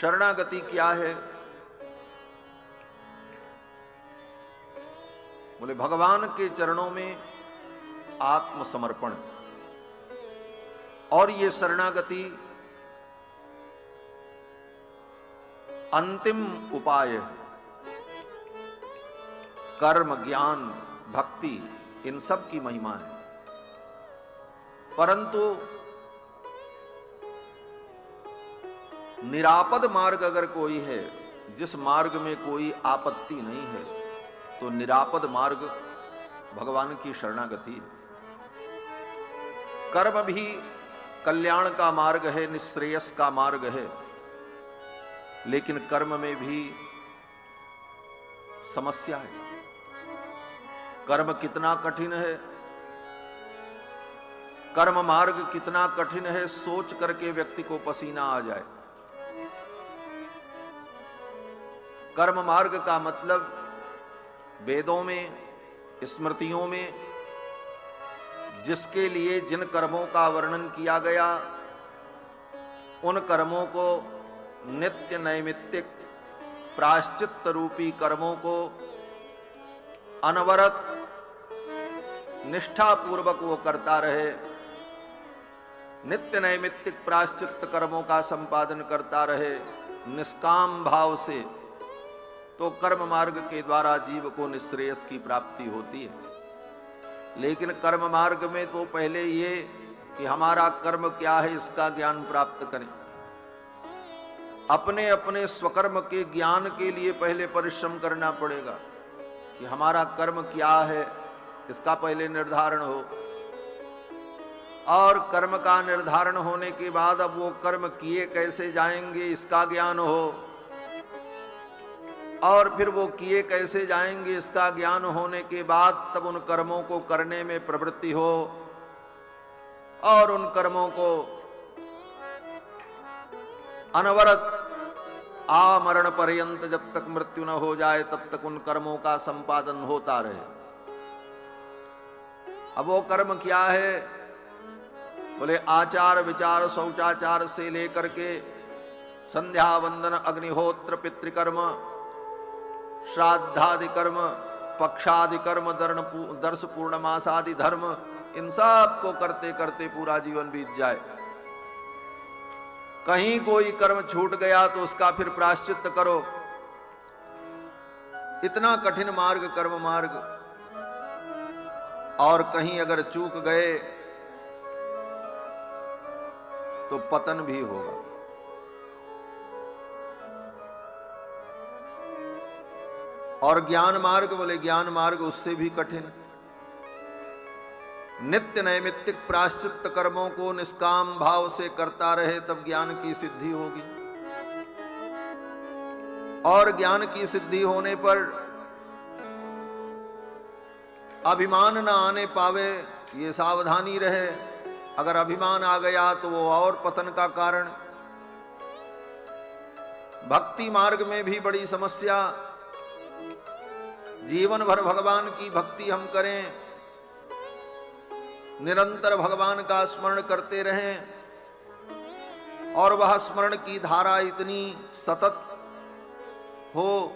शरणागति क्या है? बोले भगवान के चरणों में आत्मसमर्पण। और ये शरणागति अंतिम उपाय है। कर्म, ज्ञान, भक्ति, इन सब की महिमा है, परंतु निरापद मार्ग अगर कोई है, जिस मार्ग में कोई आपत्ति नहीं है, तो निरापद मार्ग भगवान की शरणागति है। कर्म भी कल्याण का मार्ग है, निश्रेयस का मार्ग है, लेकिन कर्म में भी समस्या है। कर्म कितना कठिन है, कर्म मार्ग कितना कठिन है, सोच करके व्यक्ति को पसीना आ जाए। कर्म मार्ग का मतलब वेदों में, स्मृतियों में जिसके लिए जिन कर्मों का वर्णन किया गया, उन कर्मों को नित्य नैमित्तिक प्रायश्चित्त रूपी कर्मों को अनवरत निष्ठा पूर्वक वो करता रहे, नित्य नैमित्तिक प्रायश्चित्त कर्मों का संपादन करता रहे निष्काम भाव से, तो कर्म मार्ग के द्वारा जीव को निश्रेयस की प्राप्ति होती है। लेकिन कर्म मार्ग में तो पहले ये कि हमारा कर्म क्या है इसका ज्ञान प्राप्त करें। अपने अपने स्वकर्म के ज्ञान के लिए पहले परिश्रम करना पड़ेगा कि हमारा कर्म क्या है, इसका पहले निर्धारण हो। और कर्म का निर्धारण होने के बाद अब वो कर्म किए कैसे जाएंगे इसका ज्ञान हो, और फिर वो किए कैसे जाएंगे इसका ज्ञान होने के बाद तब उन कर्मों को करने में प्रवृत्ति हो, और उन कर्मों को अनवरत आमरण पर्यंत जब तक मृत्यु न हो जाए तब तक उन कर्मों का संपादन होता रहे। अब वो कर्म क्या है? बोले आचार विचार शौचाचार से लेकर के संध्या वंदन अग्निहोत्र पितृकर्म श्राद्धादि कर्म पक्षादि कर्म दर्श पूर्णमासादि धर्म, इन सब को करते करते पूरा जीवन बीत जाए। कहीं कोई कर्म छूट गया तो उसका फिर प्रायश्चित्त करो। इतना कठिन मार्ग कर्म मार्ग, और कहीं अगर चूक गए तो पतन भी होगा। और ज्ञान मार्ग, बोले ज्ञान मार्ग उससे भी कठिन। नित्य नैमित्तिक प्रायश्चित्त कर्मों को निष्काम भाव से करता रहे तब ज्ञान की सिद्धि होगी। और ज्ञान की सिद्धि होने पर अभिमान न आने पावे, ये सावधानी रहे। अगर अभिमान आ गया तो वो और पतन का कारण। भक्ति मार्ग में भी बड़ी समस्या। जीवन भर भगवान की भक्ति हम करें, निरंतर भगवान का स्मरण करते रहें, और वह स्मरण की धारा इतनी सतत हो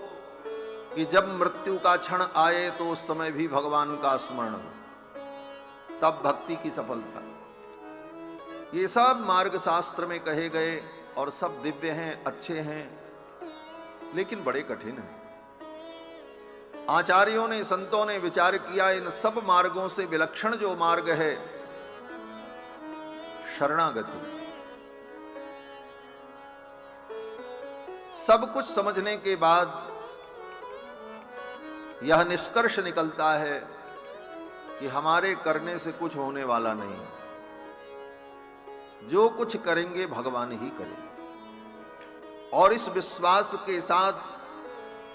कि जब मृत्यु का क्षण आए तो उस समय भी भगवान का स्मरण हो, तब भक्ति की सफलता। ये सब मार्ग शास्त्र में कहे गए और सब दिव्य हैं, अच्छे हैं, लेकिन बड़े कठिन हैं। आचार्यों ने, संतों ने विचार किया, इन सब मार्गों से विलक्षण जो मार्ग है शरणागति। सब कुछ समझने के बाद यह निष्कर्ष निकलता है कि हमारे करने से कुछ होने वाला नहीं, जो कुछ करेंगे भगवान ही करेंगे। और इस विश्वास के साथ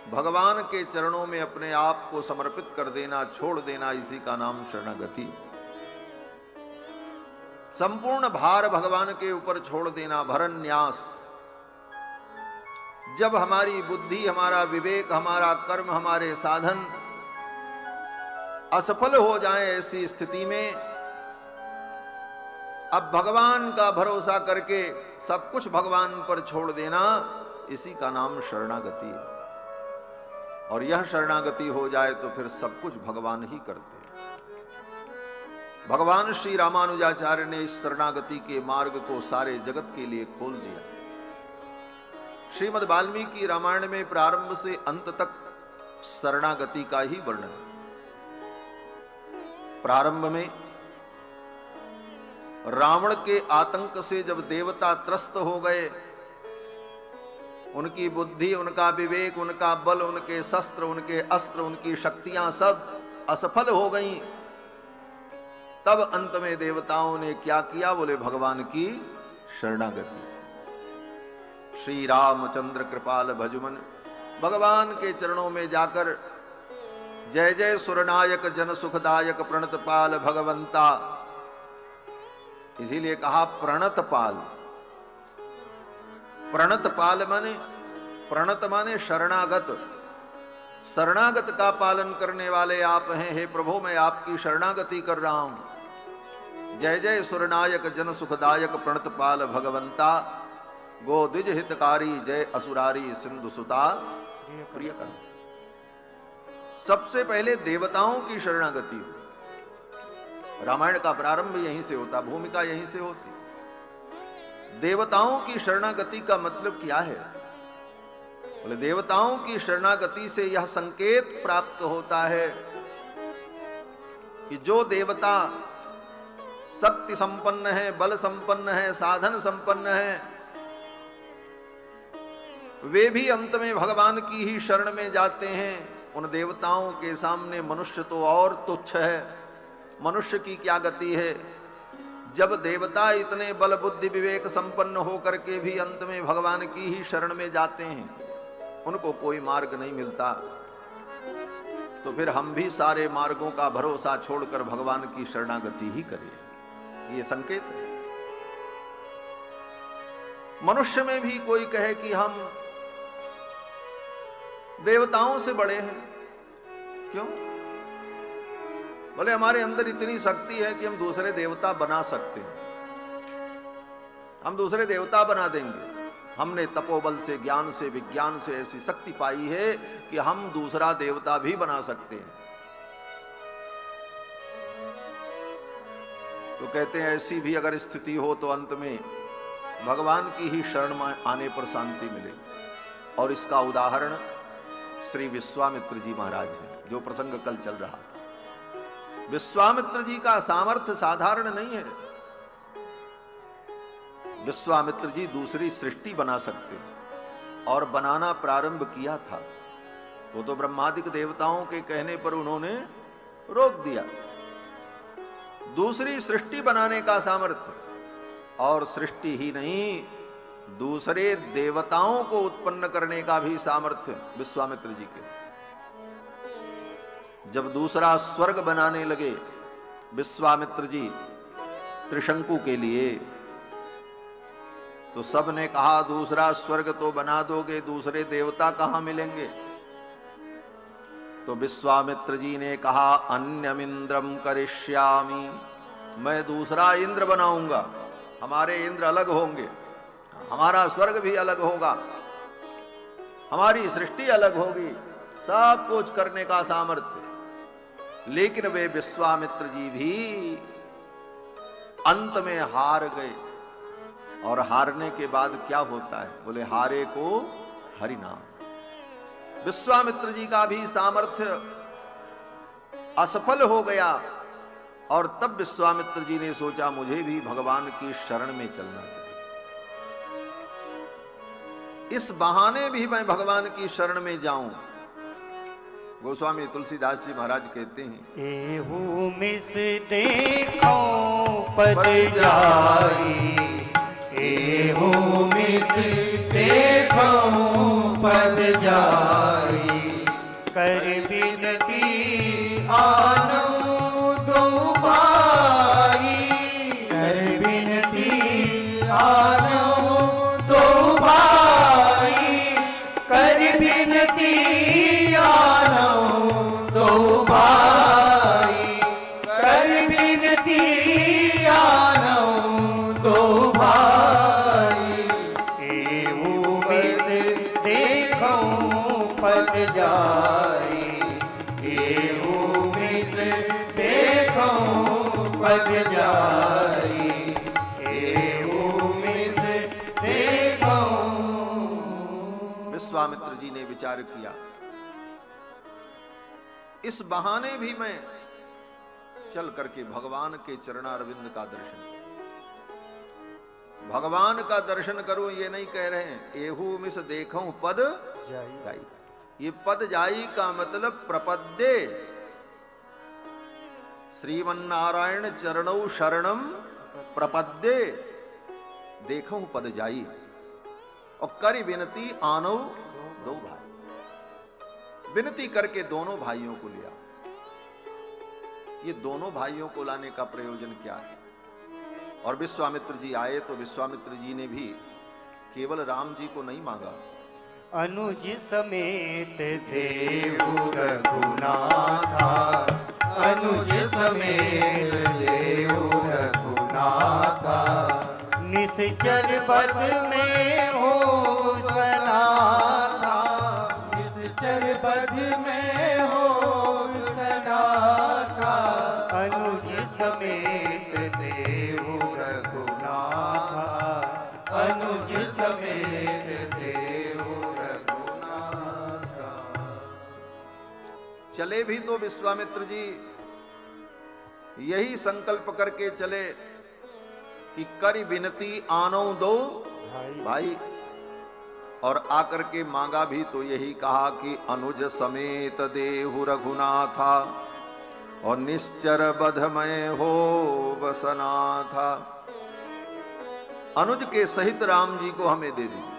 भगवान के चरणों में अपने आप को समर्पित कर देना, छोड़ देना, इसी का नाम शरणागति। संपूर्ण भार भगवान के ऊपर छोड़ देना, भरन्यास। जब हमारी बुद्धि, हमारा विवेक, हमारा कर्म, हमारे साधन असफल हो जाएं, ऐसी स्थिति में अब भगवान का भरोसा करके सब कुछ भगवान पर छोड़ देना, इसी का नाम शरणागति है। और यह शरणागति हो जाए तो फिर सब कुछ भगवान ही करते हैं। भगवान श्री रामानुजाचार्य ने इस शरणागति के मार्ग को सारे जगत के लिए खोल दिया। श्रीमद् वाल्मीकि रामायण में प्रारंभ से अंत तक शरणागति का ही वर्णन। प्रारंभ में रावण के आतंक से जब देवता त्रस्त हो गए, उनकी बुद्धि, उनका विवेक, उनका बल, उनके शस्त्र, उनके अस्त्र, उनकी शक्तियां सब असफल हो गईं, तब अंत में देवताओं ने क्या किया? बोले भगवान की शरणागति। श्री रामचंद्र कृपाल भजुमन, भगवान के चरणों में जाकर जय जय सुरनायक जन सुखदायक प्रणतपाल भगवंता, इसीलिए कहा प्रणतपाल। प्रणतपाल माने, प्रणत माने शरणागत, शरणागत का पालन करने वाले आप हैं। हे प्रभु, मैं आपकी शरणागति कर रहा हूं। जय जय सुरनायक जन सुखदायक प्रणतपाल भगवंता, गो द्विज हितकारी जय असुरारी सिंधु सुता प्रियकर। सबसे पहले देवताओं की शरणागति हो। रामायण का प्रारंभ यहीं से होता, भूमिका यहीं से होती। देवताओं की शरणागति का मतलब क्या है? बोले देवताओं की शरणागति से यह संकेत प्राप्त होता है कि जो देवता शक्ति संपन्न है, बल संपन्न है, साधन संपन्न है, वे भी अंत में भगवान की ही शरण में जाते हैं। उन देवताओं के सामने मनुष्य तो और तुच्छ है। मनुष्य की क्या गति है? जब देवता इतने बल बुद्धि विवेक संपन्न होकर के भी अंत में भगवान की ही शरण में जाते हैं, उनको कोई मार्ग नहीं मिलता, तो फिर हम भी सारे मार्गों का भरोसा छोड़कर भगवान की शरणागति ही करें। ये संकेत है। मनुष्य में भी कोई कहे कि हम देवताओं से बड़े हैं, क्यों? बोले हमारे अंदर इतनी शक्ति है कि हम दूसरे देवता बना सकते हैं, हम दूसरे देवता बना देंगे। हमने तपोबल से, ज्ञान से, विज्ञान से ऐसी शक्ति पाई है कि हम दूसरा देवता भी बना सकते हैं। तो कहते हैं ऐसी भी अगर स्थिति हो तो अंत में भगवान की ही शरण में आने पर शांति मिले। और इसका उदाहरण श्री विश्वामित्र जी महाराज हैं, जो प्रसंग कल चल रहा था। विश्वामित्र जी का सामर्थ्य साधारण नहीं है। विश्वामित्र जी दूसरी सृष्टि बना सकते और बनाना प्रारंभ किया था। वो तो ब्रह्मादिक देवताओं के कहने पर उन्होंने रोक दिया। दूसरी सृष्टि बनाने का सामर्थ्य, और सृष्टि ही नहीं, दूसरे देवताओं को उत्पन्न करने का भी सामर्थ्य विश्वामित्र जी के। जब दूसरा स्वर्ग बनाने लगे विश्वामित्र जी त्रिशंकु के लिए, तो सब ने कहा दूसरा स्वर्ग तो बना दोगे, दूसरे देवता कहां मिलेंगे? तो विश्वामित्र जी ने कहा अन्यमिंद्रम करिष्यामि, मैं दूसरा इंद्र बनाऊंगा। हमारे इंद्र अलग होंगे, हमारा स्वर्ग भी अलग होगा, हमारी सृष्टि अलग होगी, सब कुछ करने का सामर्थ्य। लेकिन वे विश्वामित्र जी भी अंत में हार गए। और हारने के बाद क्या होता है? बोले हारे को हरि नाम। विश्वामित्र जी का भी सामर्थ्य असफल हो गया। और तब विश्वामित्र जी ने सोचा मुझे भी भगवान की शरण में चलना चाहिए, इस बहाने भी मैं भगवान की शरण में जाऊं। गोस्वामी तुलसीदास जी महाराज कहते हैं, एहू मिस देखो पद जाई, एहू मिस देखो पद जाई, कर बिनती आनो दो भाई, कर बिनती आनो दो भाई, कर बिनती आनो दो भाई, कर बिनती आनो दो भाई, एहू पद जाई, एहू मिस देखऊं पद जाई, एहू मिस देखऊं। विश्वामित्र जी ने विचार किया, इस बहाने भी मैं चल करके भगवान के चरणारविंद का दर्शन करूं। भगवान का दर्शन करूं ये नहीं कह रहे हैं, एहू मिस देखूं पद जाई। ये पद जाई का मतलब प्रपद्ये श्रीमन्नारायण चरणौ शरणम प्रपद्ये देखूं पद जाई। और करी विनती आनो दो भाई, विनती करके दोनों भाइयों को लिया। ये दोनों भाइयों को लाने का प्रयोजन क्या है? और विश्वामित्र जी आए तो विश्वामित्र जी ने भी केवल राम जी को नहीं मांगा, अनुज समेत देव रघुनाथा, अनुज समेत देव रघुनाथा, निश्चर पद में हो सनाथा, निश्चर पद में हो सनाथा, अनुज समेत देव रघुनाथा, अनुज समेत देव रघुनाथा। चले भी तो विश्वामित्र जी यही संकल्प करके चले कि करी विनती आनो दो भाई, और आकर के मांगा भी तो यही कहा कि अनुज समेत देहु रघुनाथा, और निश्चर बधमय हो बसना था। अनुज के सहित राम जी को हमें दे दीजिए।